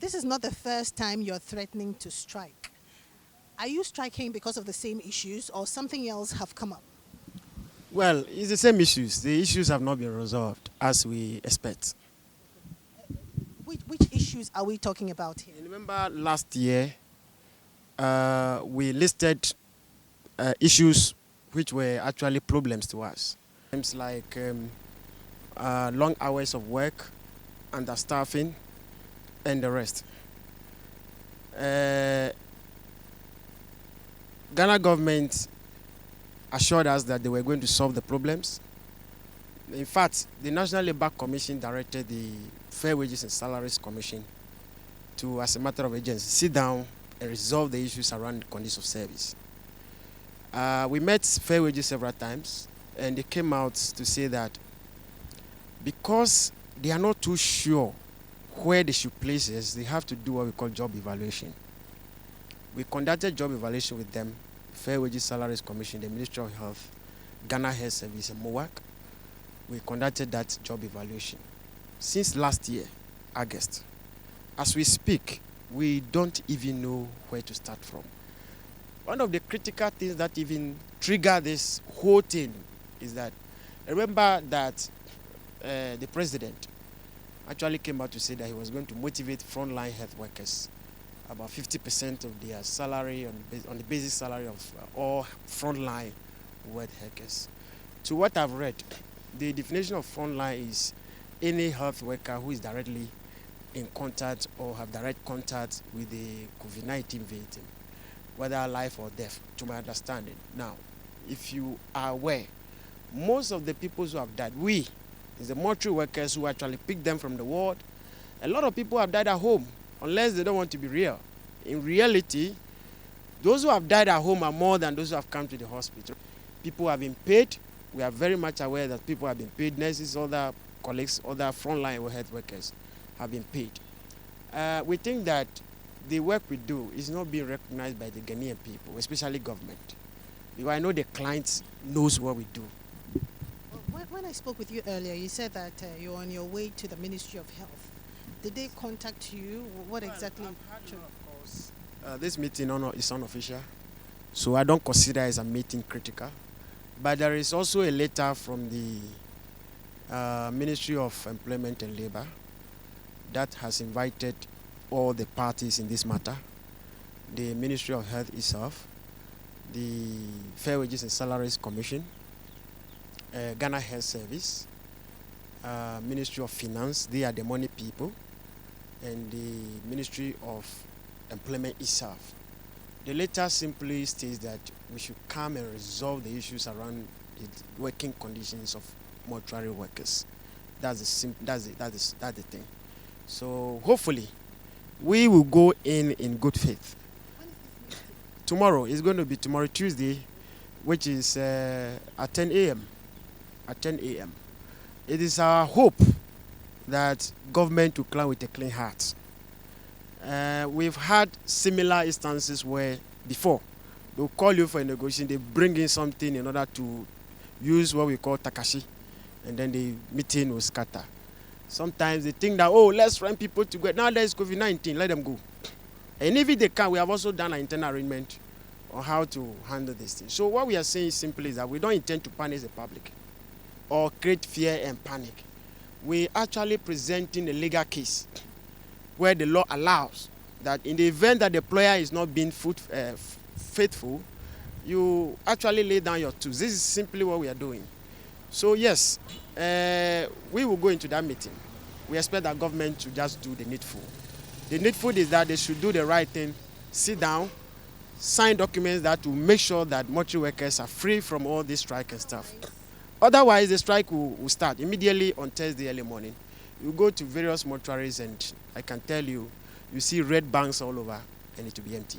This is not the first time you're threatening to strike. Are you striking because of the same issues or something else have come up? Well, it's the same issues. The issues have not been resolved as we expect. Which issues are we talking about here? You remember last year, we listed issues which were actually problems to us. Things like long hours of work, understaffing, and the rest. Ghana government assured us that they were going to solve the problems. In fact, the National Labour Commission directed the Fair Wages and Salaries Commission to, as a matter of urgency, sit down and resolve the issues around conditions of service. We met Fair Wages several times, and they came out to say that because they are not too sure where they should place us, they have to do what we call job evaluation. We conducted job evaluation with them, Fair Wages Salaries Commission, the Ministry of Health, Ghana Health Service, and MOAC. We conducted that job evaluation since last year, August. As we speak, we don't even know where to start from. One of the critical things that even trigger this whole thing is that, remember that the president actually came out to say that he was going to motivate frontline health workers, about 50% of their salary on the basic salary of all frontline work workers. To what I've read, the definition of frontline is any health worker who is directly in contact or have direct contact with the COVID-19 victim, whether life or death, to my understanding. Now, if you are aware, most of the people who have died, is the mortuary workers who actually pick them from the ward. A lot of people have died at home, unless they don't want to be real. In reality, those who have died at home are more than those who have come to the hospital. People have been paid. We are very much aware that people have been paid. Nurses, other colleagues, other frontline health workers have been paid. We think that the work we do is not being recognized by the Ghanaian people, especially government. Because I know the clients knows what we do. When I spoke with you earlier, you said that you're on your way to the Ministry of Health. Did they contact you? What exactly? Of course, this meeting is unofficial, so I don't consider it as a meeting critical. But there is also a letter from the Ministry of Employment and Labour that has invited all the parties in this matter, the Ministry of Health itself, the Fair Wages and Salaries Commission, Ghana Health Service, Ministry of Finance, they are the money people, and the Ministry of Employment itself. The letter simply states that we should come and resolve the issues around the working conditions of mortuary workers. That's the thing. So hopefully, we will go in good faith. Tomorrow is going to be tomorrow Tuesday, which is at 10 a.m. At 10 a.m. It is our hope that government will come with a clean heart. We've had similar instances where before they'll call you for a negotiation, they bring in something in order to use what we call takashi, and then the meeting will scatter. Sometimes they think that, oh, let's run people to go. Now there's COVID-19, let them go. And if they can, we have also done an internal arrangement on how to handle this thing. So what we are saying simply is that we don't intend to punish the public or create fear and panic. We actually presenting a legal case where the law allows that in the event that the employer is not being faithful, you actually lay down your tools. This is simply what we are doing. So yes, we will go into that meeting. We expect that government to just do the needful. The needful is that they should do the right thing, sit down, sign documents that will make sure that mortuary workers are free from all this strike and stuff. Otherwise, the strike will start immediately on Thursday early morning. You go to various mortuaries and I can tell you, you see red banks all over and it will be empty.